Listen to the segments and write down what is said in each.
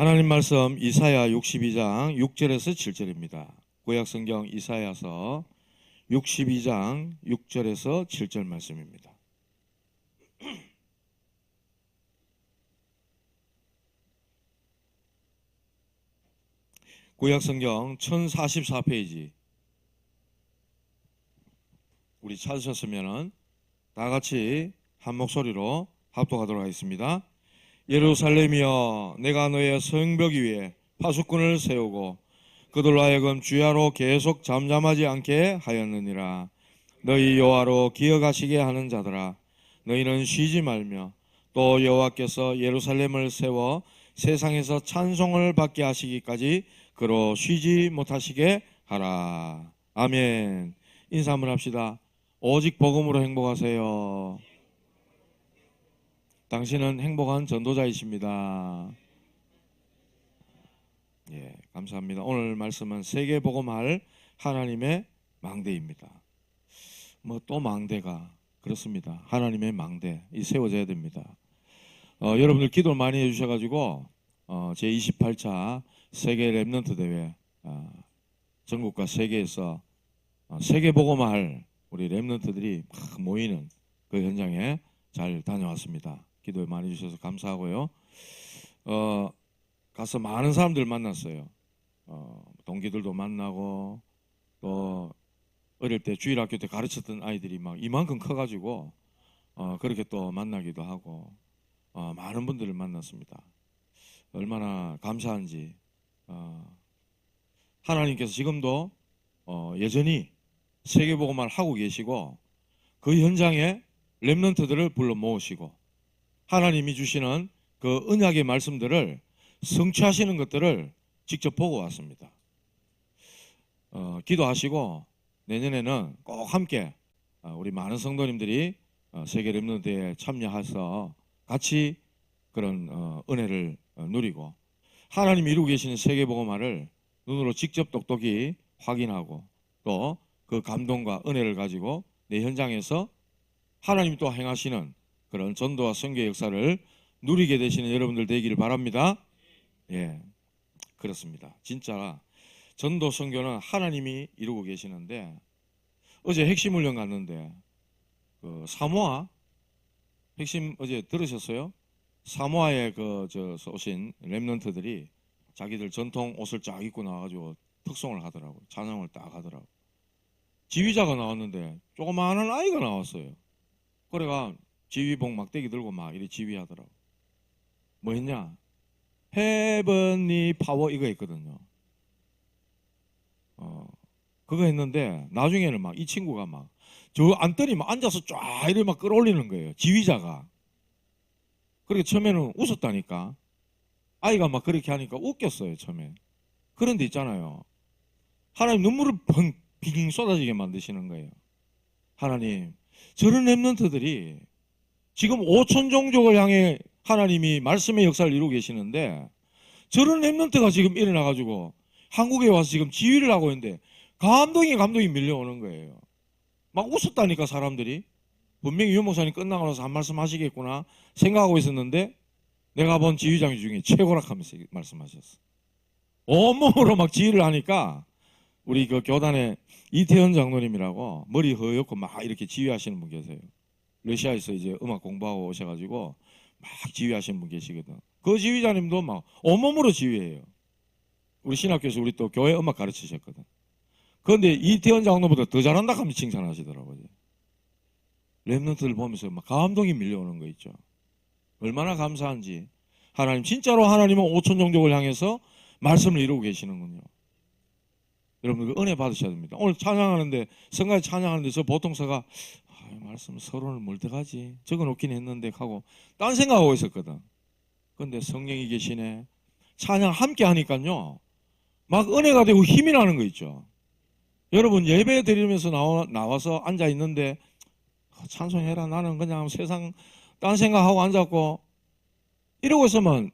하나님 말씀 이사야 62장 6절에서 7절입니다. 구약성경 이사야서 62장 6절에서 7절 말씀입니다. 구약성경 1044페이지 우리 찾으셨으면 다 같이 한 목소리로 합독하도록 하겠습니다. 예루살렘이여, 내가 너의 성벽 위에 파수꾼을 세우고 그들로 하여금 주야로 계속 잠잠하지 않게 하였느니라. 너희 여호와로 기억하시게 하는 자들아, 너희는 쉬지 말며 또 여호와께서 예루살렘을 세워 세상에서 찬송을 받게 하시기까지 그로 쉬지 못하시게 하라. 아멘. 인사 한번 합시다. 오직 복음으로 행복하세요. 당신은 행복한 전도자이십니다. 예, 감사합니다. 오늘 말씀은 세계복음할 하나님의 망대입니다. 뭐 또 망대가 그렇습니다. 하나님의 망대 이 세워져야 됩니다. 여러분들 기도 많이 해주셔가지고 제28차 세계 랩넌트 대회 전국과 세계에서 세계복음할 우리 랩넌트들이 막 모이는 그 현장에 잘 다녀왔습니다. 기도 많이 주셔서 감사하고요. 가서 많은 사람들 만났어요. 동기들도 만나고 또 어릴 때 주일학교 때 가르쳤던 아이들이 막 이만큼 커가지고 그렇게 또 만나기도 하고 많은 분들을 만났습니다. 얼마나 감사한지. 하나님께서 지금도 여전히 세계복음을 하고 계시고 그 현장에 렘넌트들을 불러 모으시고 하나님이 주시는 그 언약의 말씀들을 성취하시는 것들을 직접 보고 왔습니다. 기도하시고 내년에는 꼭 함께 우리 많은 성도님들이 세계 렘넌트에 참여해서 같이 그런 은혜를 누리고 하나님이 이루고 계시는 세계복음화를 눈으로 직접 똑똑히 확인하고 또 그 감동과 은혜를 가지고 내 현장에서 하나님이 또 행하시는 그런 전도와 선교의 역사를 누리게 되시는 여러분들 되기를 바랍니다. 예, 그렇습니다. 진짜 전도 선교는 하나님이 이루고 계시는데 어제 핵심 훈련 갔는데 그 사모아 핵심 어제 들으셨어요? 사모아에 오신 렘넌트들이 자기들 전통 옷을 쫙 입고 나와가지고 특송을 하더라고. 찬양을 딱 하더라고. 지휘자가 나왔는데 조그마한 아이가 나왔어요. 그래가 지휘봉 막대기 들고 막 이렇게 지휘하더라고. 뭐 했냐? 헤븐리 파워 이거 했거든요. 그거 했는데 나중에는 막 이 친구가 막 저 안더니 막 앉아서 쫙 이렇게 막 끌어올리는 거예요. 지휘자가. 그렇게 처음에는 웃었다니까. 아이가 막 그렇게 하니까 웃겼어요, 처음에. 그런데 있잖아요. 하나님 눈물을 빙 쏟아지게 만드시는 거예요. 하나님, 저런 렘넌트들이 지금 5천 종족을 향해 하나님이 말씀의 역사를 이루고 계시는데 저런 렘넌트가 지금 일어나가지고 한국에 와서 지금 지휘를 하고 있는데 감동이 밀려오는 거예요. 막 웃었다니까 사람들이. 분명히 유 목사님 끝나고 나서 한 말씀 하시겠구나 생각하고 있었는데 내가 본 지휘장 중에 최고라 하면서 말씀하셨어. 온몸으로 막 지휘를 하니까 우리 그 교단에 이태현 장로님이라고 머리 허옇고 막 이렇게 지휘하시는 분 계세요. 러시아에서 이제 음악 공부하고 오셔가지고 막 지휘하시는 분 계시거든. 그 지휘자님도 막 온몸으로 지휘해요. 우리 신학교에서 우리 또 교회 음악 가르치셨거든. 그런데 이태현 장로보다 더 잘한다 하면 칭찬하시더라고요. 렘넌트를 보면서 막 감동이 밀려오는 거 있죠. 얼마나 감사한지. 하나님 진짜로 하나님은 5천 종족을 향해서 말씀을 이루고 계시는군요. 여러분 그 은혜 받으셔야 됩니다. 오늘 찬양하는데 성가에 찬양하는데 저 보통서가 말씀 서론을 뭘 들어가지 적어놓긴 했는데 하고 딴 생각하고 있었거든. 그런데 성령이 계시네. 찬양 함께 하니까요 막 은혜가 되고 힘이 나는 거 있죠. 여러분 예배 드리면서 나와서 앉아 있는데 찬송해라 나는 그냥 세상 딴 생각하고 앉았고 이러고 있으면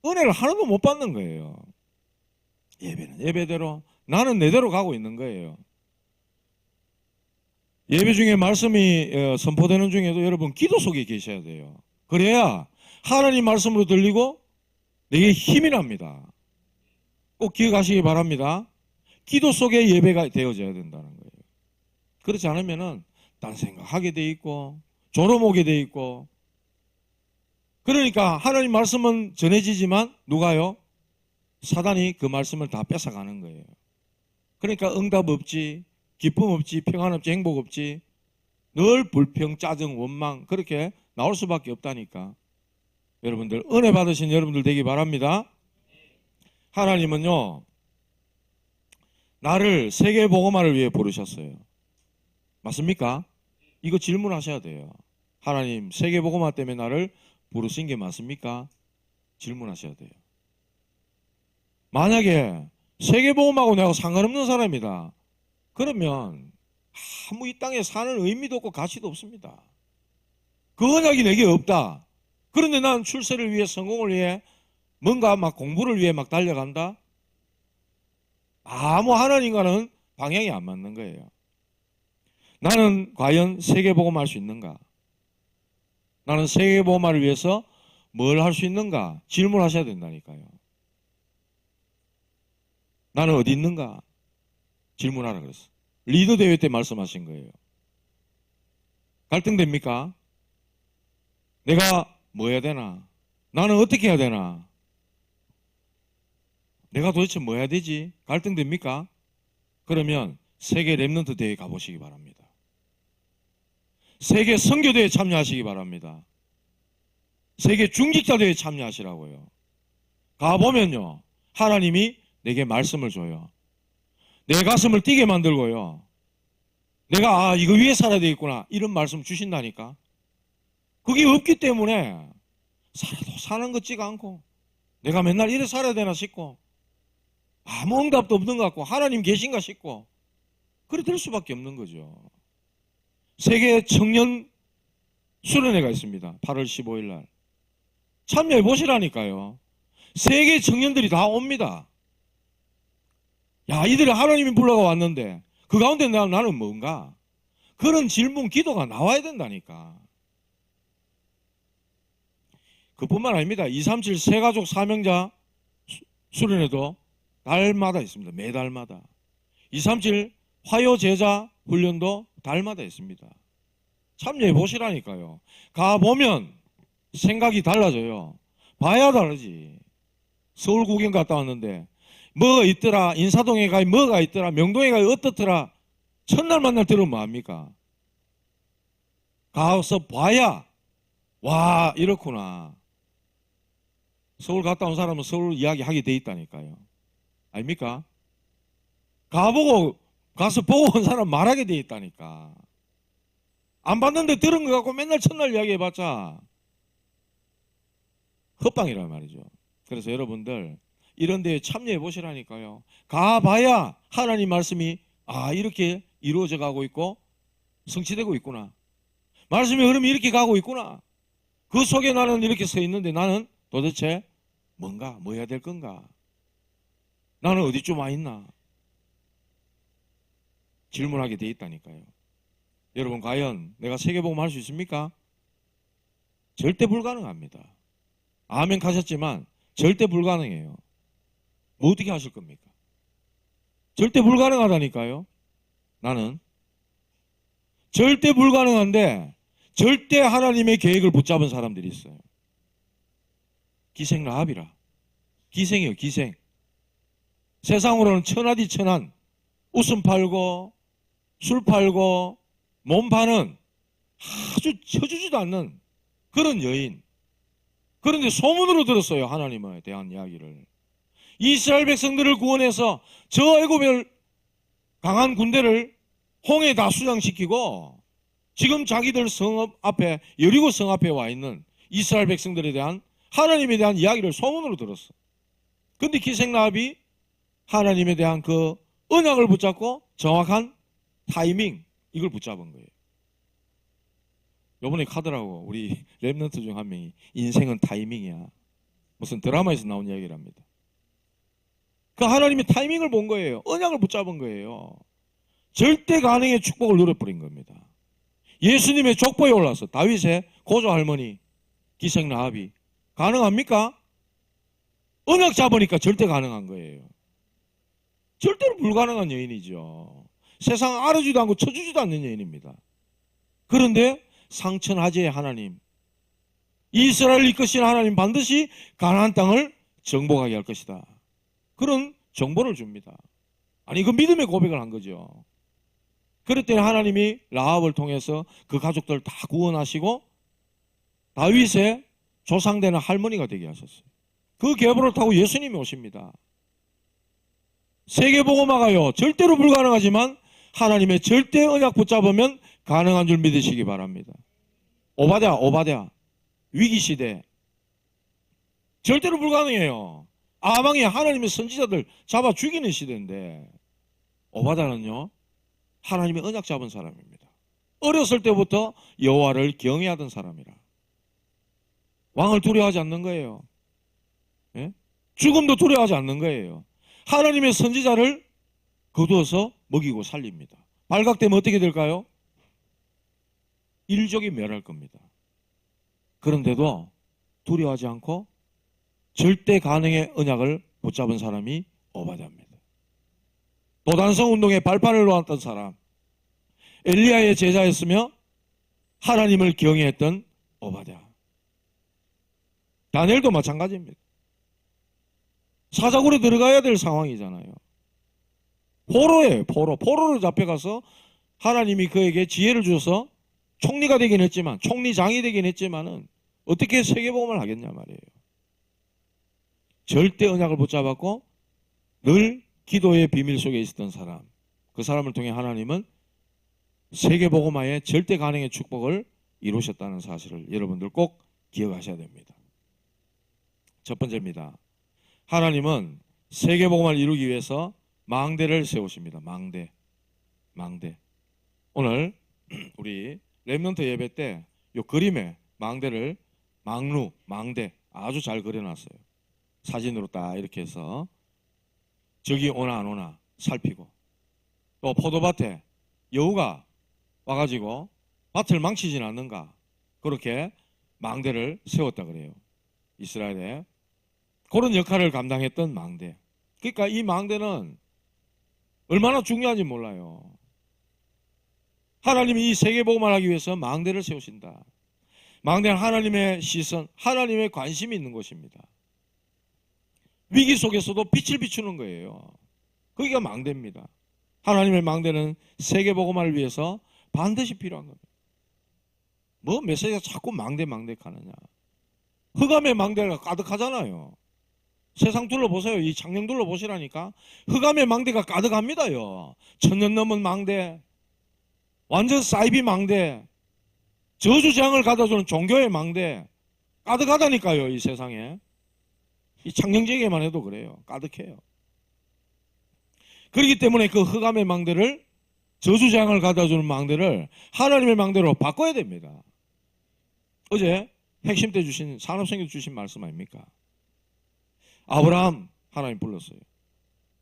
은혜를 하나도 못 받는 거예요. 예배는 예배대로 나는 내대로 가고 있는 거예요. 예배 중에 말씀이 선포되는 중에도 여러분 기도 속에 계셔야 돼요. 그래야 하나님 말씀으로 들리고 내게 힘이 납니다. 꼭 기억하시기 바랍니다. 기도 속에 예배가 되어져야 된다는 거예요. 그렇지 않으면은 딴 생각하게 돼 있고 졸음오게 돼 있고, 그러니까 하나님 말씀은 전해지지만 누가요? 사단이 그 말씀을 다 뺏어가는 거예요. 그러니까 응답 없지, 기쁨 없지, 평안 없지, 행복 없지, 늘 불평, 짜증, 원망 그렇게 나올 수밖에 없다니까. 여러분들 은혜 받으신 여러분들 되기 바랍니다. 하나님은요, 나를 세계복음화를 위해 부르셨어요. 맞습니까? 이거 질문하셔야 돼요. 하나님 세계복음화 때문에 나를 부르신 게 맞습니까? 질문하셔야 돼요. 만약에 세계복음하고 내가 상관없는 사람이다, 그러면 아무 이 땅에 사는 의미도 없고 가치도 없습니다. 그 언약이 내게 없다. 그런데 난 출세를 위해, 성공을 위해, 뭔가 막 공부를 위해 막 달려간다? 아무 하나님과는 방향이 안 맞는 거예요. 나는 과연 세계복음할 수 있는가? 나는 세계복음화를 위해서 뭘 할 수 있는가? 질문하셔야 된다니까요. 나는 어디 있는가? 질문하라 그랬어. 리더 대회 때 말씀하신 거예요. 갈등됩니까? 내가 뭐 해야 되나? 나는 어떻게 해야 되나? 내가 도대체 뭐 해야 되지? 갈등됩니까? 그러면 세계 랩넌트 대회에 가보시기 바랍니다. 세계 선교대회에 참여하시기 바랍니다. 세계 중직자 대회에 참여하시라고요. 가보면요, 하나님이 내게 말씀을 줘요. 내 가슴을 뛰게 만들고요, 내가 이거 위해 살아야 되겠구나 이런 말씀 주신다니까. 그게 없기 때문에 살아도 사는 것 같지가 않고, 내가 맨날 이래 살아야 되나 싶고, 아무 응답도 없는 것 같고, 하나님 계신가 싶고, 그래 될 수밖에 없는 거죠. 세계 청년 수련회가 있습니다. 8월 15일 날. 참여해 보시라니까요. 세계 청년들이 다 옵니다. 야, 이들이 하나님이 불러가 왔는데 그 가운데 나는 뭔가? 그런 질문, 기도가 나와야 된다니까. 그뿐만 아닙니다. 237 세가족 사명자 수련회도 달마다 있습니다. 매달마다. 237 화요 제자 훈련도 달마다 있습니다. 참여해 보시라니까요. 가보면 생각이 달라져요. 봐야 다르지. 서울 구경 갔다 왔는데 뭐가 있더라, 인사동에 가 뭐가 있더라, 명동에 가 어떻더라, 첫날 만날 들으면 뭐합니까? 가서 봐야 와 이렇구나. 서울 갔다 온 사람은 서울 이야기 하게 돼 있다니까요. 아닙니까? 가서 보고 온 사람 말하게 돼 있다니까. 안 봤는데 들은 거 갖고 맨날 첫날 이야기 해봤자 헛방이란 말이죠. 그래서 여러분들 이런 데에 참여해 보시라니까요. 가봐야 하나님 말씀이 이렇게 이루어져 가고 있고 성취되고 있구나. 말씀의 흐름이 이렇게 가고 있구나. 그 속에 나는 이렇게 서 있는데 나는 도대체 뭔가 뭐 해야 될 건가? 나는 어디쯤 와 있나? 질문하게 돼 있다니까요. 여러분 과연 내가 세계복음 할 수 있습니까? 절대 불가능합니다. 아멘 하셨지만 절대 불가능해요. 뭐 어떻게 하실 겁니까? 절대 불가능하다니까요. 나는 절대 불가능한데 절대 하나님의 계획을 붙잡은 사람들이 있어요. 기생 라합이라. 기생이에요. 기생. 세상으로는 천하디 천한, 웃음 팔고 술 팔고 몸 파는 아주 쳐주지도 않는 그런 여인. 그런데 소문으로 들었어요. 하나님에 대한 이야기를. 이스라엘 백성들을 구원해서 저 애굽의 강한 군대를 홍해 다 수장시키고 지금 자기들 성 앞에, 여리고 성 앞에 와 있는 이스라엘 백성들에 대한 하나님에 대한 이야기를 소문으로 들었어. 근데 기생라합이 하나님에 대한 그 언약을 붙잡고 정확한 타이밍, 이걸 붙잡은 거예요. 요번에 카더라고 우리 랩런트 중 한 명이 인생은 타이밍이야. 무슨 드라마에서 나온 이야기랍니다. 그 하나님의 타이밍을 본 거예요. 언약을 붙잡은 거예요. 절대 가능의 축복을 누려버린 겁니다. 예수님의 족보에 올라서 다윗의 고조 할머니 기생 라합이 가능합니까? 언약 잡으니까 절대 가능한 거예요. 절대로 불가능한 여인이죠. 세상 알아주지도 않고 쳐주지도 않는 여인입니다. 그런데 상천하제의 하나님, 이스라엘을 이끄신 하나님 반드시 가나안 땅을 정복하게 할 것이다. 그런 정보를 줍니다. 아니, 그 믿음의 고백을 한 거죠. 그랬더니 하나님이 라합을 통해서 그 가족들 다 구원하시고 다윗의 조상되는 할머니가 되게 하셨어요. 그 계보를 타고 예수님이 오십니다. 세계복음화가요, 절대로 불가능하지만 하나님의 절대 언약 붙잡으면 가능한 줄 믿으시기 바랍니다. 오바댜 위기시대 절대로 불가능해요. 아방이 하나님의 선지자들 잡아 죽이는 시대인데, 오바댜는요 하나님의 언약 잡은 사람입니다. 어렸을 때부터 여호와를 경외하던 사람이라 왕을 두려워하지 않는 거예요. 예? 죽음도 두려워하지 않는 거예요. 하나님의 선지자를 거두어서 먹이고 살립니다. 발각되면 어떻게 될까요? 일족이 멸할 겁니다. 그런데도 두려워하지 않고 절대 가능의 언약을 붙잡은 사람이 오바댜입니다. 도단성 운동의 발판을 놓았던 사람, 엘리야의 제자였으며 하나님을 경외했던 오바댜. 다니엘도 마찬가지입니다. 사자굴에 들어가야 될 상황이잖아요. 포로예요. 포로로 잡혀가서 하나님이 그에게 지혜를 주셔서 총리가 되긴 했지만, 총리장이 되긴 했지만은 어떻게 세계복음을 하겠냐 말이에요. 절대 언약을 붙잡았고 늘 기도의 비밀 속에 있었던 사람, 그 사람을 통해 하나님은 세계복음화의 절대 가능의 축복을 이루셨다는 사실을 여러분들 꼭 기억하셔야 됩니다. 첫 번째입니다. 하나님은 세계복음화를 이루기 위해서 망대를 세우십니다. 망대. 오늘 우리 렘넌트 예배 때 이 그림에 망대를 망대 아주 잘 그려놨어요. 사진으로 딱 이렇게 해서 적이 오나 안 오나 살피고, 또 포도밭에 여우가 와가지고 밭을 망치지는 않는가, 그렇게 망대를 세웠다 그래요. 이스라엘에 그런 역할을 감당했던 망대. 그러니까 이 망대는 얼마나 중요한지 몰라요. 하나님이 이 세계복음을 하기 위해서 망대를 세우신다. 망대는 하나님의 시선, 하나님의 관심이 있는 곳입니다. 위기 속에서도 빛을 비추는 거예요. 거기가 망대입니다. 하나님의 망대는 세계복음화를 위해서 반드시 필요한 겁니다. 뭐 메시지가 자꾸 망대 가느냐. 흑암의 망대가 가득하잖아요. 세상 둘러보세요. 이 창녕 둘러보시라니까. 흑암의 망대가 가득합니다요. 1000년 넘은 망대, 완전 사이비 망대, 저주재앙을 가져주는 종교의 망대 가득하다니까요. 이 세상에. 이 창녕지역에만 해도 그래요. 가득해요. 그렇기 때문에 그 흑암의 망대를, 저주재앙을 가져주는 망대를 하나님의 망대로 바꿔야 됩니다. 어제 핵심 때 주신, 산업성경 주신 말씀 아닙니까? 아브라함 하나님 불렀어요.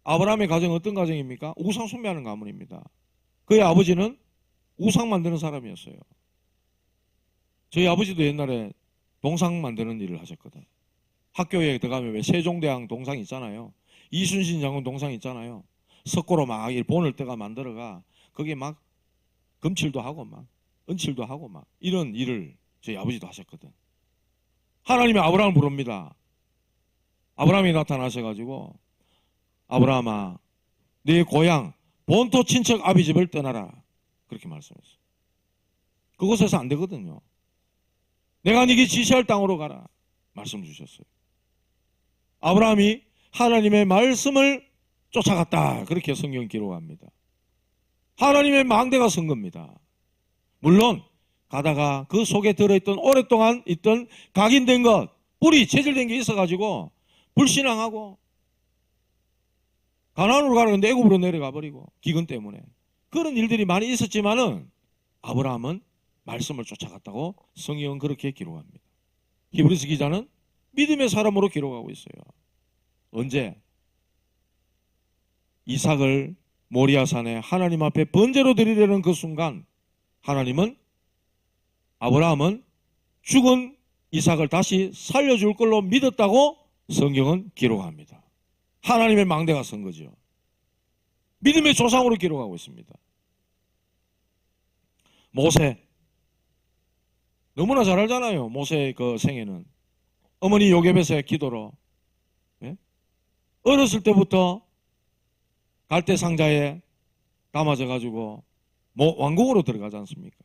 아브라함의 가정은 어떤 가정입니까? 우상 숭배하는 가문입니다. 그의 아버지는 우상 만드는 사람이었어요. 저희 아버지도 옛날에 동상 만드는 일을 하셨거든. 학교에 들어가면 왜 세종대왕 동상 있잖아요. 이순신 장군 동상 있잖아요. 석고로 막 본을 때가 만들어가 거기에 막 금칠도 하고 막 은칠도 하고 막 이런 일을 저희 아버지도 하셨거든. 하나님이 아브라함을 부릅니다. 아브라함이 나타나셔가지고, 아브라함아, 네 고향 본토 친척 아비 집을 떠나라, 그렇게 말씀했어요. 그곳에서 안 되거든요. 내가 네게 지시할 땅으로 가라 말씀 주셨어요. 아브라함이 하나님의 말씀을 쫓아갔다, 그렇게 성경 기록합니다. 하나님의 망대가 선 겁니다. 물론 가다가 그 속에 들어있던, 오랫동안 있던 각인된 것, 뿌리 체질된 게 있어가지고 불신앙하고 가나안으로 가려는데 애굽으로 내려가 버리고, 기근 때문에 그런 일들이 많이 있었지만은 아브라함은 말씀을 쫓아갔다고 성경은 그렇게 기록합니다. 히브리서 기자는 믿음의 사람으로 기록하고 있어요. 언제? 이삭을 모리아산에 하나님 앞에 번제로 드리려는 그 순간 아브라함은 죽은 이삭을 다시 살려줄 걸로 믿었다고 성경은 기록합니다. 하나님의 망대가 선 거죠. 믿음의 조상으로 기록하고 있습니다. 모세, 너무나 잘 알잖아요. 모세의 그 생애는 어머니 요게벳의 기도로, 예? 어렸을 때부터 갈대 상자에 담아져 가지고 왕궁으로 들어가지 않습니까?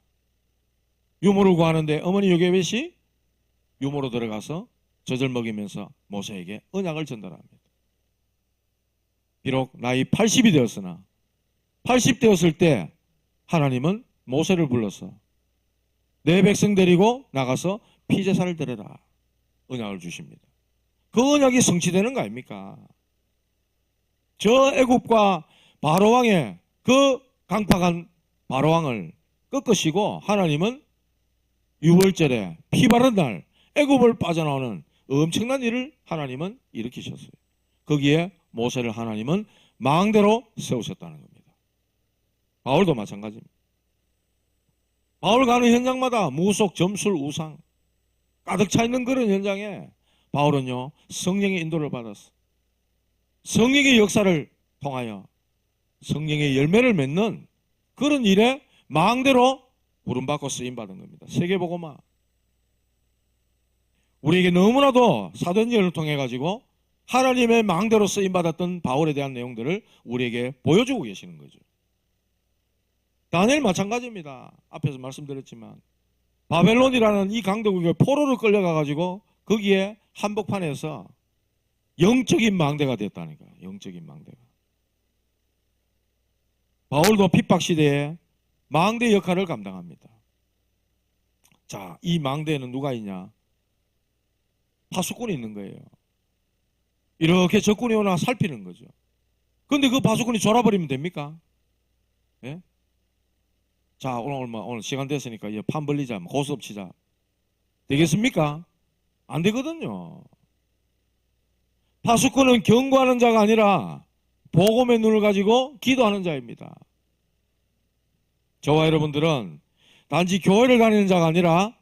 유모를 구하는데 어머니 요게벳이 유모로 들어가서 젖을 먹이면서 모세에게 언약을 전달합니다. 비록 나이 80이 되었으나 80 되었을 때 하나님은 모세를 불러서 내 백성 데리고 나가서 피제사를 드려라 언약을 주십니다. 그 언약이 성취되는 거 아닙니까? 저 애굽과 바로왕의 그 강팍한 바로왕을 꺾으시고 하나님은 유월절에 피 바른 날 애굽을 빠져나오는 엄청난 일을 하나님은 일으키셨어요. 거기에 모세를 하나님은 망대로 세우셨다는 겁니다. 바울도 마찬가지입니다. 바울 가는 현장마다 무속, 점술, 우상 가득 차 있는 그런 현장에 바울은요 성령의 인도를 받았어. 성령의 역사를 통하여 성령의 열매를 맺는 그런 일에 망대로 부름받고 쓰임받은 겁니다. 세계복음화. 우리에게 너무나도 사도행전을 통해 가지고 하나님의 망대로 쓰임받았던 바울에 대한 내용들을 우리에게 보여주고 계시는 거죠. 다니엘 마찬가지입니다. 앞에서 말씀드렸지만 바벨론이라는 이 강대국에 포로로 끌려가 가지고 거기에 한복판에서 영적인 망대가 됐다니까. 영적인 망대가. 바울도 핍박시대에 망대 역할을 감당합니다. 자, 이 망대에는 누가 있냐? 파수꾼이 있는 거예요. 이렇게 적군이 오나 살피는 거죠. 그런데 그 파수꾼이 졸아버리면 됩니까? 예? 자, 오늘 시간 됐으니까 판 벌리자, 고스톱 치자. 되겠습니까? 안 되거든요. 파수꾼은 경고하는 자가 아니라 복음의 눈을 가지고 기도하는 자입니다. 저와 여러분들은 단지 교회를 다니는 자가 아니라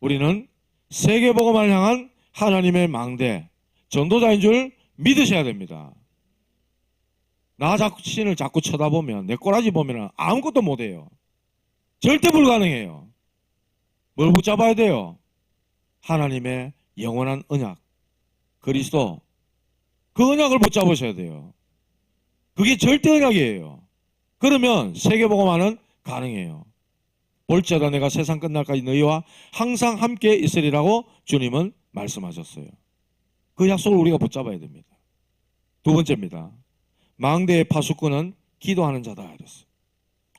우리는 세계복음을 향한 하나님의 망대, 전도자인 줄 믿으셔야 됩니다. 나 자신을 자꾸 쳐다보면, 내 꼬라지 보면 아무것도 못해요. 절대 불가능해요. 뭘 붙잡아야 돼요? 하나님의 영원한 언약, 그리스도, 그 언약을 붙잡으셔야 돼요. 그게 절대 언약이에요. 그러면 세계복음화는 가능해요. 볼지어다 내가 세상 끝날까지 너희와 항상 함께 있으리라고 주님은 말씀하셨어요. 그 약속을 우리가 붙잡아야 됩니다. 두 번째입니다. 망대의 파수꾼은 기도하는 자다 그랬어요.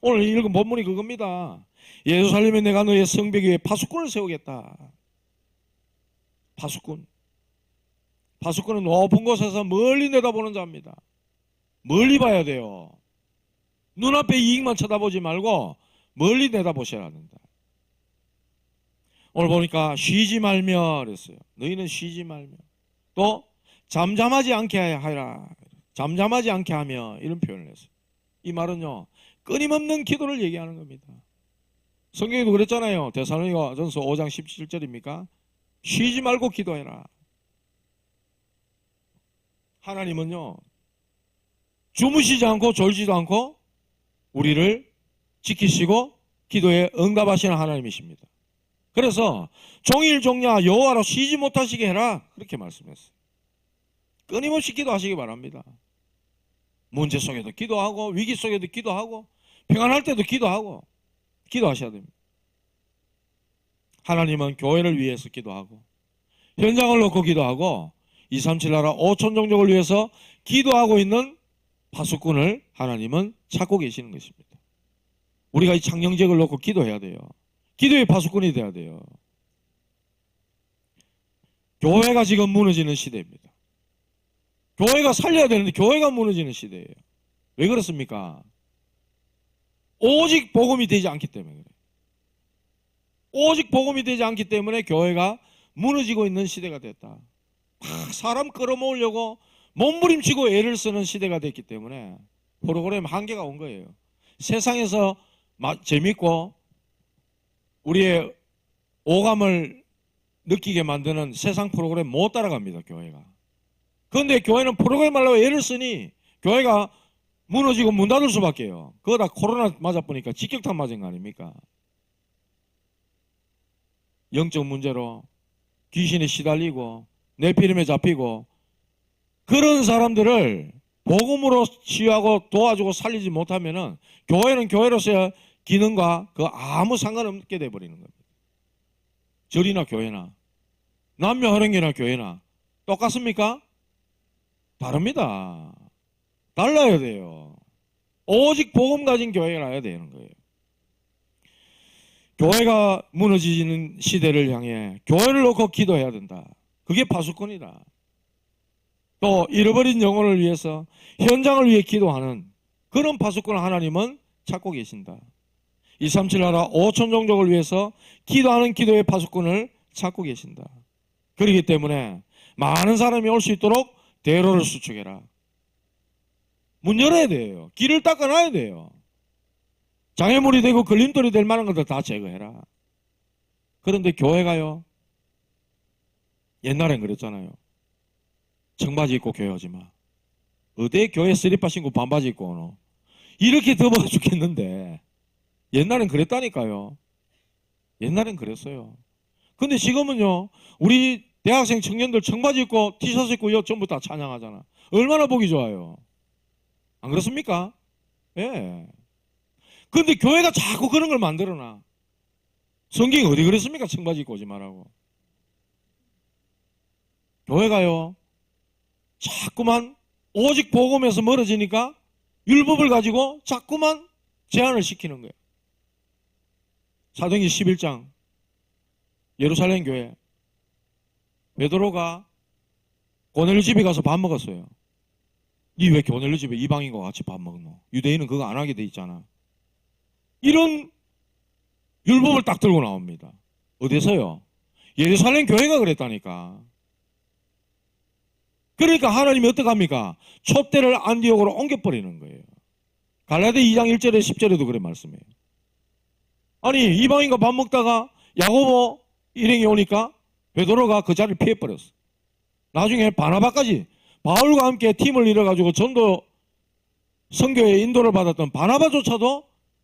오늘 읽은 본문이 그겁니다. 예루살렘에 내가 너의 성벽 위에 파수꾼을 세우겠다. 파수꾼. 파수꾼은 높은 곳에서 멀리 내다보는 자입니다. 멀리 봐야 돼요. 눈앞에 이익만 쳐다보지 말고 멀리 내다보셔야 한다. 오늘 보니까 쉬지 말며 그랬어요. 너희는 쉬지 말며. 또 잠잠하지 않게 하라. 잠잠하지 않게 하며 이런 표현을 했어요. 이 말은요. 끊임없는 기도를 얘기하는 겁니다. 성경에도 그랬잖아요. 데살로니가전서 5장 17절입니까? 쉬지 말고 기도해라. 하나님은요. 주무시지 않고 졸지도 않고 우리를 지키시고 기도에 응답하시는 하나님이십니다. 그래서 종일 종야 여호와로 쉬지 못하시게 해라 그렇게 말씀했어요. 끊임없이 기도하시기 바랍니다. 문제 속에도 기도하고 위기 속에도 기도하고 평안할 때도 기도하고 기도하셔야 됩니다. 하나님은 교회를 위해서 기도하고 현장을 놓고 기도하고 237 나라 5천 종족을 위해서 기도하고 있는 파수꾼을 하나님은 찾고 계시는 것입니다. 우리가 이 창녕지역을 놓고 기도해야 돼요. 기도의 파수꾼이 돼야 돼요. 교회가 지금 무너지는 시대입니다. 교회가 살려야 되는데 교회가 무너지는 시대예요. 왜 그렇습니까? 오직 복음이 되지 않기 때문에 그래요. 오직 복음이 되지 않기 때문에 교회가 무너지고 있는 시대가 됐다. 사람 끌어모으려고 몸부림치고 애를 쓰는 시대가 됐기 때문에 프로그램 한계가 온 거예요. 세상에서 재밌고 우리의 오감을 느끼게 만드는 세상 프로그램 못 따라갑니다. 교회가. 그런데 교회는 프로그램 하려고 애를 쓰니 교회가 무너지고 문 닫을 수밖에요. 그거 다 코로나 맞아보니까 직격탄 맞은 거 아닙니까? 영적 문제로 귀신에 시달리고 내피림에 잡히고 그런 사람들을 복음으로 치유하고 도와주고 살리지 못하면은 교회는 교회로서의 기능과 그 아무 상관없게 돼버리는 겁니다. 절이나 교회나 남녀 활용이나 교회나 똑같습니까? 다릅니다. 달라야 돼요. 오직 복음 가진 교회가 나야 되는 거예요. 교회가 무너지는 시대를 향해 교회를 놓고 기도해야 된다. 그게 파수꾼이다. 또 잃어버린 영혼을 위해서 현장을 위해 기도하는 그런 파수꾼을 하나님은 찾고 계신다. 237 나라 5천 종족을 위해서 기도하는 기도의 파수꾼을 찾고 계신다. 그렇기 때문에 많은 사람이 올 수 있도록 대로를 수축해라. 문 열어야 돼요. 길을 닦아놔야 돼요. 장애물이 되고 걸림돌이 될 만한 것들 다 제거해라. 그런데 교회가요. 옛날엔 그랬잖아요. 청바지 입고 교회 오지 마. 어디 교회 슬리퍼 신고 반바지 입고 오노. 이렇게 더워 죽겠는데 옛날엔 그랬다니까요. 옛날엔 그랬어요. 근데 지금은요. 우리 대학생 청년들 청바지 입고 티셔츠 입고 이거 전부 다 찬양하잖아. 얼마나 보기 좋아요. 안 그렇습니까? 예. 근데 교회가 자꾸 그런 걸 만들어놔. 성경이 어디 그랬습니까? 청바지 입고 오지 말라고. 교회가요. 자꾸만 오직 복음에서 멀어지니까 율법을 가지고 자꾸만 제한을 시키는 거예요. 사도행전 11장 예루살렘 교회 베드로가 고넬료 집에 가서 밥 먹었어요. 니 왜 고넬료 집에 이방인과 같이 밥 먹노? 유대인은 그거 안 하게 돼 있잖아. 이런 율법을 딱 들고 나옵니다. 어디서요? 예루살렘 교회가 그랬다니까. 그러니까 하나님이 어떡합니까? 촛대를 안디옥으로 옮겨버리는 거예요. 갈라디아 2장 1절에 10절에도 그래 말씀해요. 아니 이방인과 밥 먹다가 야고보 일행이 오니까 베드로가 그 자리를 피해버렸어. 나중에 바나바까지 바울과 함께 팀을 이뤄가지고 전도 선교의 인도를 받았던 바나바조차도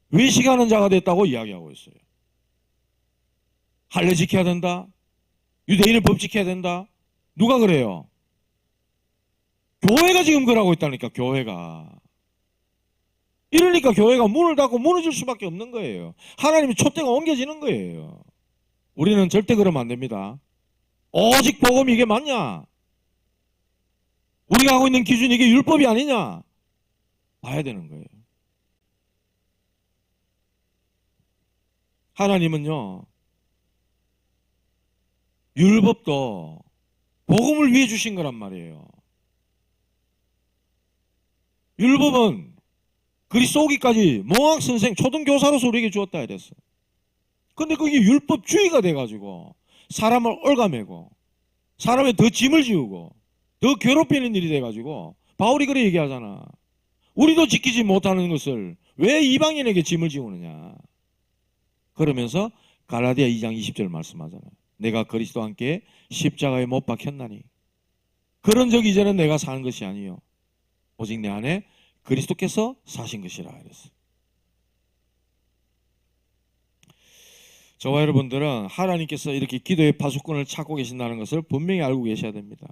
외식하는 자가 됐다고 이야기하고 있어요. 할례 지켜야 된다. 유대인은 법 지켜야 된다. 누가 그래요? 교회가 지금 그러고 있다니까. 교회가. 이러니까 교회가 문을 닫고 무너질 수밖에 없는 거예요. 하나님의 촛대가 옮겨지는 거예요. 우리는 절대 그러면 안 됩니다. 오직 복음이 이게 맞냐? 우리가 하고 있는 기준이 이게 율법이 아니냐? 봐야 되는 거예요. 하나님은요, 율법도 복음을 위해 주신 거란 말이에요. 율법은 그리스도 오기까지 몽학선생 초등교사로서 우리에게 주었다 이랬어. 근데 그게 율법주의가 돼가지고 사람을 올가매고 사람의 더 짐을 지우고 더 괴롭히는 일이 돼가지고 바울이 그래 얘기하잖아. 우리도 지키지 못하는 것을 왜 이방인에게 짐을 지우느냐. 그러면서 갈라디아 2장 20절 말씀하잖아요. 내가 그리스도와 함께 십자가에 못 박혔나니 그런 적 이제는 내가 사는 것이 아니요 오직 내 안에 그리스도께서 사신 것이라 이랬어요. 저와 여러분들은 하나님께서 이렇게 기도의 파수꾼을 찾고 계신다는 것을 분명히 알고 계셔야 됩니다.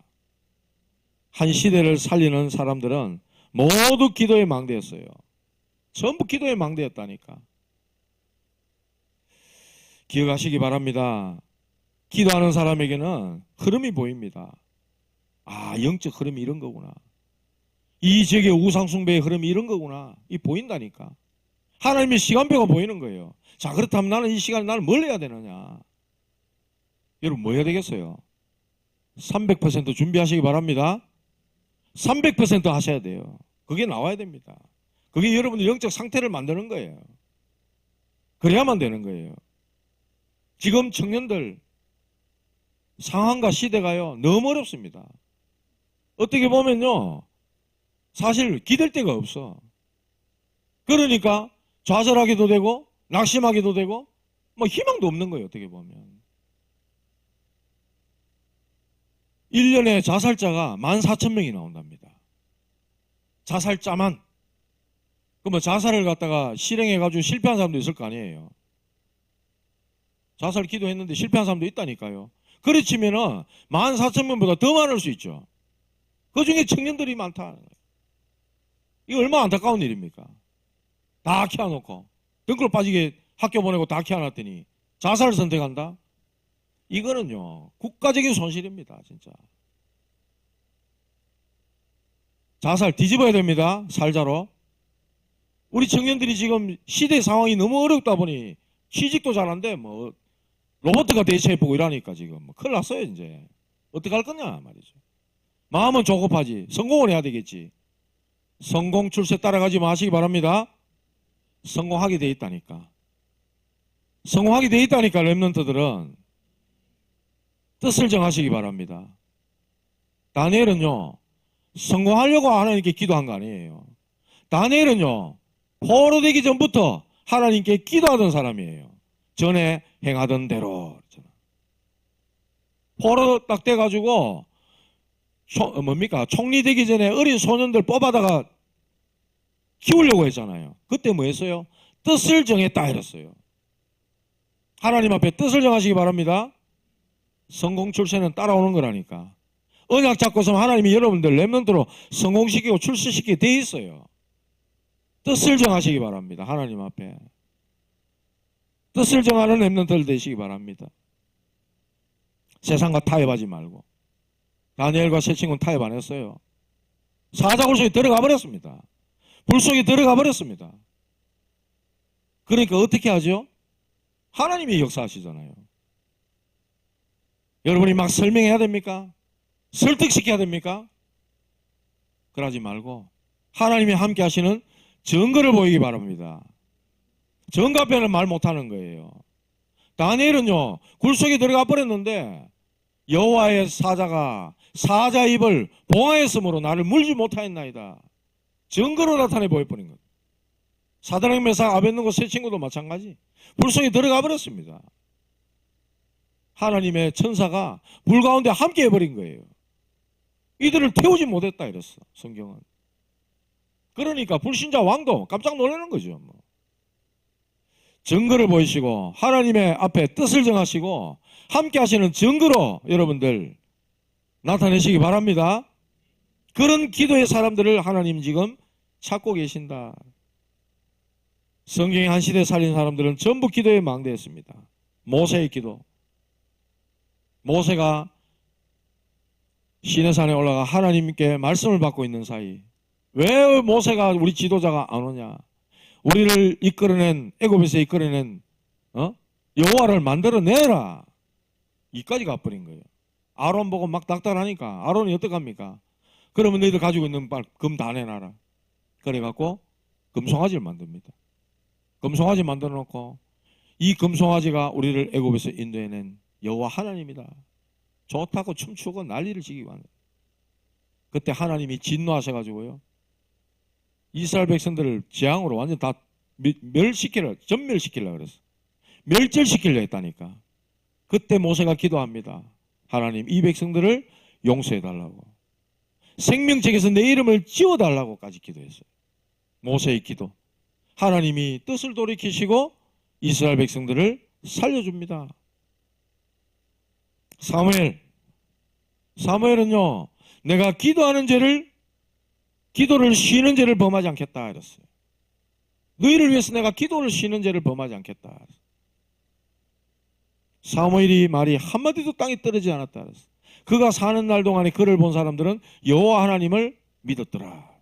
한 시대를 살리는 사람들은 모두 기도의 망대였어요. 전부 기도의 망대였다니까. 기억하시기 바랍니다. 기도하는 사람에게는 흐름이 보입니다. 아, 영적 흐름이 이런 거구나. 이 지역의 우상숭배의 흐름이 이런 거구나. 이 보인다니까. 하나님의 시간표가 보이는 거예요. 자, 그렇다면 나는 이 시간에 나는 뭘 해야 되느냐. 여러분 뭐 해야 되겠어요? 300% 준비하시기 바랍니다. 300% 하셔야 돼요. 그게 나와야 됩니다. 그게 여러분의 영적 상태를 만드는 거예요. 그래야만 되는 거예요. 지금 청년들 상황과 시대가요 너무 어렵습니다. 어떻게 보면요 사실 기댈 데가 없어. 그러니까 좌절하기도 되고 낙심하기도 되고 뭐 희망도 없는 거예요. 어떻게 보면 1년에 자살자가 14,000명이 나온답니다. 자살자만. 그러면 자살을 갖다가 실행해가지고 실패한 사람도 있을 거 아니에요. 자살 기도했는데 실패한 사람도 있다니까요. 그렇지면은 14,000명보다 더 많을 수 있죠. 그 중에 청년들이 많다. 이거 얼마나 안타까운 일입니까? 다 키워놓고 등골 빠지게 학교 보내고 다 키워놨더니 자살을 선택한다? 이거는요 국가적인 손실입니다. 진짜. 자살 뒤집어야 됩니다. 살자로. 우리 청년들이 지금 시대 상황이 너무 어렵다 보니 취직도 잘 안 돼. 뭐 로봇가 대체해보고 이러니까 지금 뭐 큰일 났어요. 이제 어떻게 할 거냐 말이죠. 마음은 조급하지. 성공을 해야 되겠지. 성공 출세 따라가지 마시기 바랍니다. 성공하게 돼 있다니까. 성공하게 돼 있다니까. 렘넌트들은 뜻을 정하시기 바랍니다. 다니엘은요 성공하려고 하나님께 기도한 거 아니에요. 다니엘은요 포로되기 전부터 하나님께 기도하던 사람이에요. 전에 행하던 대로. 포로 딱 돼가지고 총리 되기 전에 어린 소년들 뽑아다가 키우려고 했잖아요. 그때 뭐 했어요? 뜻을 정했다 이랬어요. 하나님 앞에 뜻을 정하시기 바랍니다. 성공 출세는 따라오는 거라니까. 언약 잡고서 하나님이 여러분들 렘넌트로 성공시키고 출세시키게 돼 있어요. 뜻을 정하시기 바랍니다. 하나님 앞에. 뜻을 정하는 렘넌트들 되시기 바랍니다. 세상과 타협하지 말고. 다니엘과 세 친구는 타협 안 했어요. 사자굴 속에 들어가 버렸습니다. 불 속에 들어가 버렸습니다. 그러니까 어떻게 하죠? 하나님이 역사하시잖아요. 여러분이 막 설명해야 됩니까? 설득시켜야 됩니까? 그러지 말고 하나님이 함께 하시는 증거를 보이기 바랍니다. 증거 앞에는 말 못하는 거예요. 다니엘은요 굴 속에 들어가 버렸는데 여호와의 사자가 사자 입을 봉하였으므로 나를 물지 못하였나이다. 증거로 나타내 보여버린 것. 사드락 메삭 아벳느고 세 친구도 마찬가지. 불 속에 들어가 버렸습니다. 하나님의 천사가 불 가운데 함께 해버린 거예요. 이들을 태우지 못했다 이랬어 성경은. 그러니까 불신자 왕도 깜짝 놀라는 거죠. 뭐. 증거를 보이시고 하나님의 앞에 뜻을 정하시고 함께 하시는 증거로 여러분들 나타내시기 바랍니다. 그런 기도의 사람들을 하나님 지금 찾고 계신다. 성경의 한 시대 살린 사람들은 전부 기도에 망대했습니다. 모세의 기도. 모세가 시내산에 올라가 하나님께 말씀을 받고 있는 사이 왜 모세가 우리 지도자가 안 오냐? 우리를 이끌어낸 애굽에서 이끌어낸 여호와를 만들어내라. 이까지 가버린 거예요. 아론 보고 막 닥달하니까 아론이 어떡합니까? 그러면 너희들 가지고 있는 금 다 내놔라. 그래갖고 금송아지를 만듭니다. 금송아지 만들어 놓고 이 금송아지가 우리를 애굽에서 인도해낸 여호와 하나님이다. 좋다고 춤추고 난리를 지기고 하는. 그때 하나님이 진노하셔가지고요. 이스라엘 백성들을 재앙으로 완전 다 전멸시키려고 그랬어. 멸절시키려 했다니까. 그때 모세가 기도합니다. 하나님 이 백성들을 용서해달라고. 생명책에서 내 이름을 지워달라고까지 기도했어요. 모세의 기도. 하나님이 뜻을 돌이키시고 이스라엘 백성들을 살려줍니다. 사무엘은요 내가 기도하는 기도를 쉬는 죄를 범하지 않겠다 이랬어요. 너희를 위해서 내가 기도를 쉬는 죄를 범하지 않겠다. 사무엘이 말이 한마디도 땅에 떨어지지 않았다 그랬어요. 그가 사는 날 동안에 그를 본 사람들은 여호와 하나님을 믿었더라.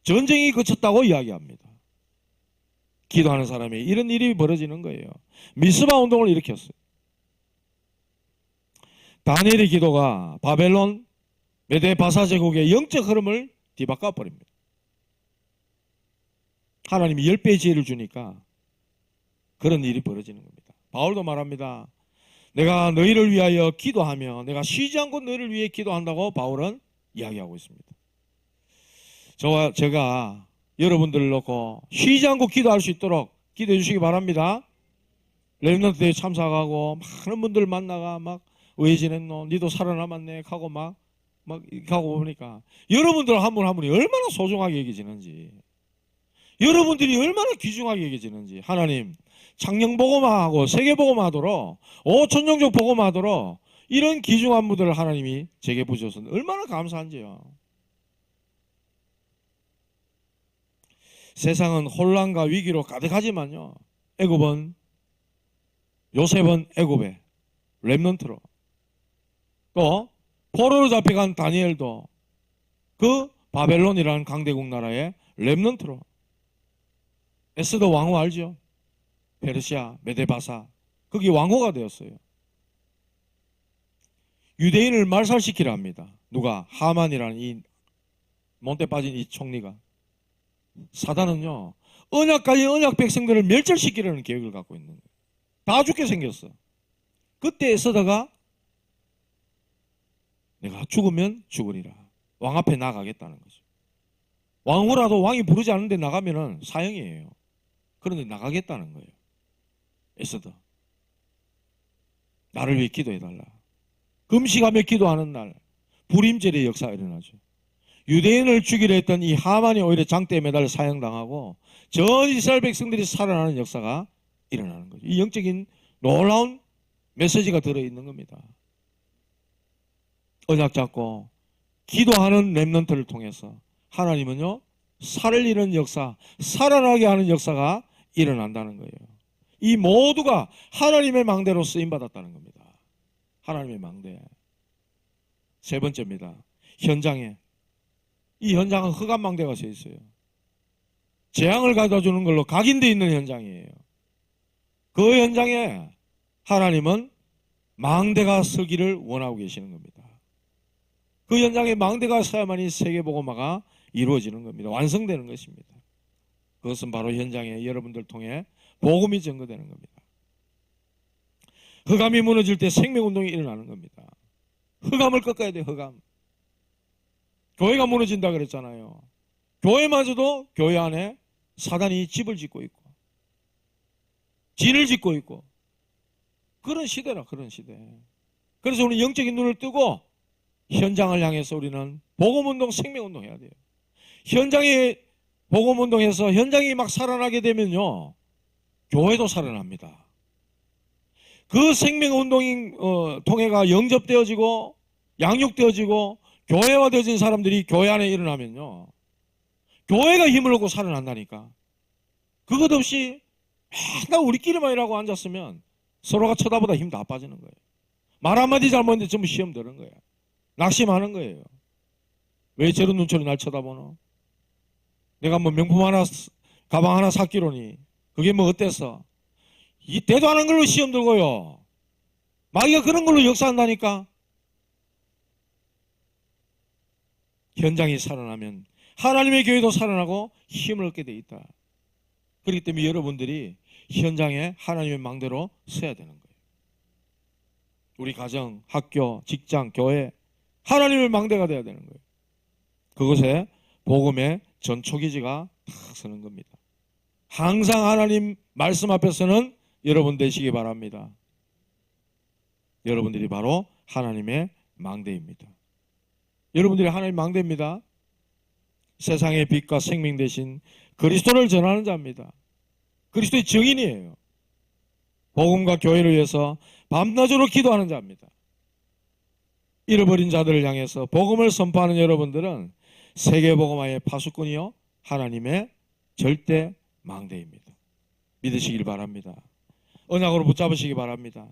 전쟁이 그쳤다고 이야기합니다. 기도하는 사람이 이런 일이 벌어지는 거예요. 미스바 운동을 일으켰어요. 다니엘의 기도가 바벨론 메데 바사 제국의 영적 흐름을 뒤바꿔 버립니다. 하나님이 10배의 지혜를 주니까 그런 일이 벌어지는 겁니다. 바울도 말합니다. 내가 너희를 위하여 기도하며 내가 쉬지 않고 너희를 위해 기도한다고 바울은 이야기하고 있습니다. 제가 여러분들을 놓고 쉬지 않고 기도할 수 있도록 기도해 주시기 바랍니다. 렘넌트에 참석하고 많은 분들 만나가 막 왜 지냈노? 니도 살아남았네? 하고 막 가고 보니까 여러분들 한 분 한 분이 얼마나 소중하게 여겨지는지, 여러분들이 얼마나 귀중하게 여겨지는지. 하나님 창녕복음화하고 세계복음화하도록 5천 종족 복음화하도록 이런 귀중한 분들을 하나님이 제게 부셔서 얼마나 감사한지요. 세상은 혼란과 위기로 가득하지만요, 애굽은, 요셉은 애굽의 렘넌트로, 또 포로로 잡혀간 다니엘도 그 바벨론이라는 강대국 나라의 렘넌트로, 에스더 왕후 알죠? 페르시아 메데바사, 거기 왕후가 되었어요. 유대인을 말살시키려 합니다. 누가? 하만이라는 이 몬테 빠진 이 총리가. 사단은요, 언약까지 언약 백성들을 멸절시키려는 계획을 갖고 있는 거예요. 다 죽게 생겼어. 그때 에스더가 내가 죽으면 죽으리라, 왕 앞에 나가겠다는 거죠. 왕후라도 왕이 부르지 않는데 나가면은 사형이에요. 그런데 나가겠다는 거예요. 에스더, 나를 위해 기도해달라. 금식하며 기도하는 날 불임절의 역사가 일어나죠. 유대인을 죽이려 했던 이 하만이 오히려 장대에 매달려 사형당하고 전 이스라엘 백성들이 살아나는 역사가 일어나는 거죠. 이 영적인 놀라운 메시지가 들어있는 겁니다. 언약 잡고 기도하는 렘넌트를 통해서 하나님은요, 살을 잃은 역사, 살아나게 하는 역사가 일어난다는 거예요. 이 모두가 하나님의 망대로 쓰임받았다는 겁니다. 하나님의 망대. 세 번째입니다. 현장에. 이 현장은 흑암 망대가 서 있어요. 재앙을 가져주는 걸로 각인되어 있는 현장이에요. 그 현장에 하나님은 망대가 서기를 원하고 계시는 겁니다. 그 현장에 망대가 서야만이 세계복음화가 이루어지는 겁니다. 완성되는 것입니다. 그것은 바로 현장에 여러분들 통해 복음이 증거되는 겁니다. 흑암이 무너질 때 생명운동이 일어나는 겁니다. 흑암을 꺾어야 돼요. 흑암. 교회가 무너진다 그랬잖아요. 교회마저도 교회 안에 사단이 집을 짓고 있고 진을 짓고 있고 그런 시대라, 그런 시대. 그래서 우리 영적인 눈을 뜨고 현장을 향해서 우리는 복음운동, 생명운동 해야 돼요. 현장에 복음운동해서 현장이 막 살아나게 되면요, 교회도 살아납니다. 그 생명운동이 통해가 영접되어지고 양육되어지고 교회화되어진 사람들이 교회 안에 일어나면요, 교회가 힘을 얻고 살아난다니까. 그것 없이 맨날 우리끼리만 일하고 앉았으면 서로가 쳐다보다 힘 다 빠지는 거예요. 말 한마디 잘못했는데 전부 시험 드는 거예요. 낙심하는 거예요. 왜 저런 눈초리 날 쳐다보노? 내가 뭐 명품 하나, 가방 하나 샀기로니 그게 뭐 어땠어? 이 대도 안 한 걸로 시험 들고요, 마귀가 그런 걸로 역사한다니까. 현장이 살아나면 하나님의 교회도 살아나고 힘을 얻게 돼 있다. 그렇기 때문에 여러분들이 현장에 하나님의 망대로 서야 되는 거예요. 우리 가정, 학교, 직장, 교회, 하나님의 망대가 돼야 되는 거예요. 그곳에 복음의 전초기지가 탁 서는 겁니다. 항상 하나님 말씀 앞에서는 여러분 되시기 바랍니다. 여러분들이 바로 하나님의 망대입니다. 여러분들이 하나님의 망대입니다. 세상의 빛과 생명 되신 그리스도를 전하는 자입니다. 그리스도의 증인이에요. 복음과 교회를 위해서 밤낮으로 기도하는 자입니다. 잃어버린 자들을 향해서 복음을 선포하는 여러분들은 세계복음화의 파수꾼이요, 하나님의 절대 망대입니다. 믿으시길 바랍니다. 언약으로 붙잡으시기 바랍니다.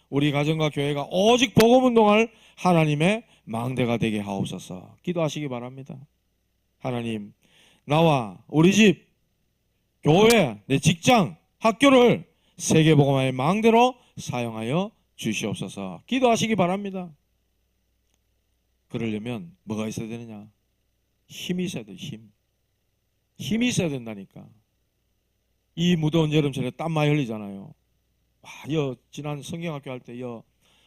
우리 가정과 교회가 오직 복음운동할 하나님의 망대가 되게 하옵소서. 기도하시기 바랍니다. 하나님, 나와 우리 집, 교회, 내 직장, 학교를 세계복음화의 망대로 사용하여 주시옵소서. 기도하시기 바랍니다. 그러려면 뭐가 있어야 되느냐? 힘이 있어야 돼요. 힘이 있어야 된다니까. 이 무더운 여름철에 땀 많이 흘리잖아요. 지난 성경학교 할 때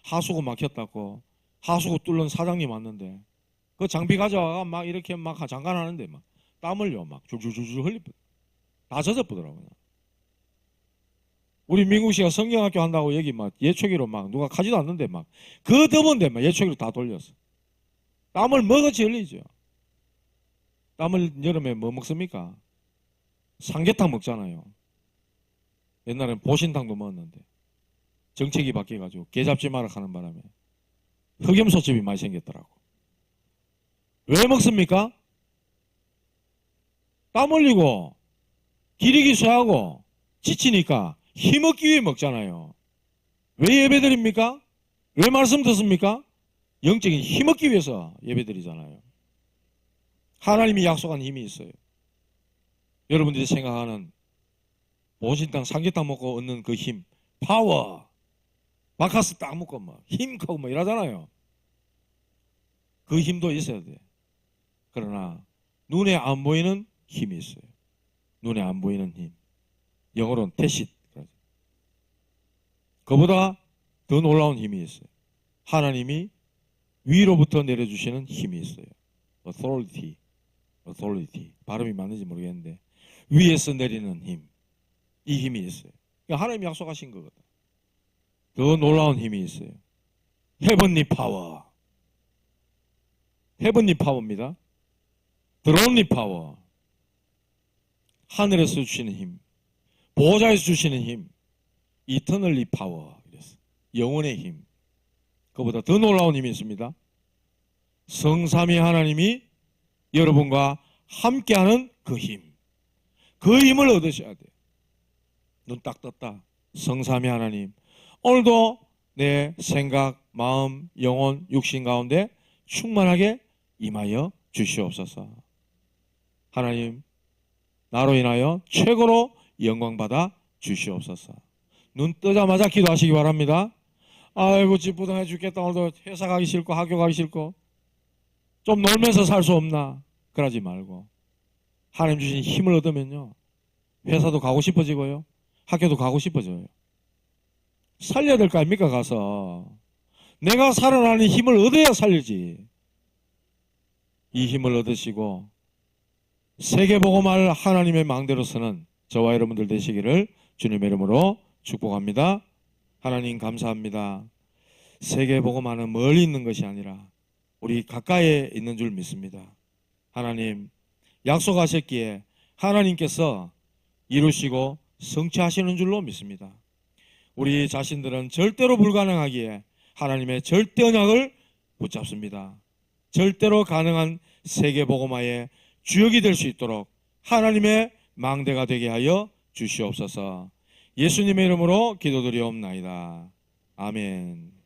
하수구 막혔다고 하수구 뚫는 사장님 왔는데 그 장비 가져와가 막 이렇게 막 잠깐하는데 막 땀 흘려 막 줄줄줄줄 흘리 다 젖어버더라고요. 우리 민국 씨가 성경학교 한다고 여기 막 예초기로 막 누가 가지도 않는데 막 그 더운데 막 예초기로 다 돌렸어. 땀을 먹어치 흘리죠. 땀을 여름에 뭐 먹습니까? 삼계탕 먹잖아요. 옛날엔 보신탕도 먹었는데 정책이 바뀌어가지고 개 잡지 마라 하는 바람에 흑염소집이 많이 생겼더라고. 왜 먹습니까? 땀 흘리고 기리기 쇠하고 지치니까 힘없기 위해 먹잖아요. 왜 예배드립니까? 왜 말씀 듣습니까? 영적인 힘없기 위해서 예배드리잖아요. 하나님이 약속한 힘이 있어요. 여러분들이 생각하는 보신탕, 삼계탕 먹고 얻는 그 힘, 파워, 바카스 딱 먹고 막 힘하고 뭐 이러잖아요. 그 힘도 있어야 돼. 그러나 눈에 안 보이는 힘이 있어요. 눈에 안 보이는 힘. 영어로는 태싯. 그보다 더 놀라운 힘이 있어요. 하나님이 위로부터 내려주시는 힘이 있어요. authority. 발음이 맞는지 모르겠는데 위에서 내리는 힘. 이 힘이 있어요. 그러니까 하나님이 약속하신 거거든. 더 놀라운 힘이 있어요. 헤븐리 파워. 헤븐리 파워입니다. 드론리 파워. 하늘에서 주시는 힘. 보호자에서 주시는 힘. 이터널리 파워. 영혼의 힘. 그보다 더 놀라운 힘이 있습니다. 성삼위 하나님이 여러분과 함께하는 그 힘. 그 힘을 얻으셔야 돼요. 눈 딱 떴다. 성삼위 하나님. 오늘도 내 생각, 마음, 영혼, 육신 가운데 충만하게 임하여 주시옵소서. 하나님, 나로 인하여 최고로 영광받아 주시옵소서. 눈 뜨자마자 기도하시기 바랍니다. 아이고 집부당해 죽겠다. 오늘도 회사 가기 싫고 학교 가기 싫고 좀 놀면서 살 수 없나? 그러지 말고 하나님 주신 힘을 얻으면요. 회사도 가고 싶어지고요. 학교도 가고 싶어져요. 살려야 될 거 아닙니까? 가서 내가 살아나는 힘을 얻어야 살리지. 이 힘을 얻으시고 세계복음할 하나님의 망대로서는 저와 여러분들 되시기를 주님의 이름으로 축복합니다. 하나님 감사합니다. 세계복음하는 멀리 있는 것이 아니라 우리 가까이에 있는 줄 믿습니다. 하나님 약속하셨기에 하나님께서 이루시고 성취하시는 줄로 믿습니다. 우리 자신들은 절대로 불가능하기에 하나님의 절대 언약을 붙잡습니다. 절대로 가능한 세계복음화의 주역이 될 수 있도록 하나님의 망대가 되게 하여 주시옵소서. 예수님의 이름으로 기도드리옵나이다. 아멘.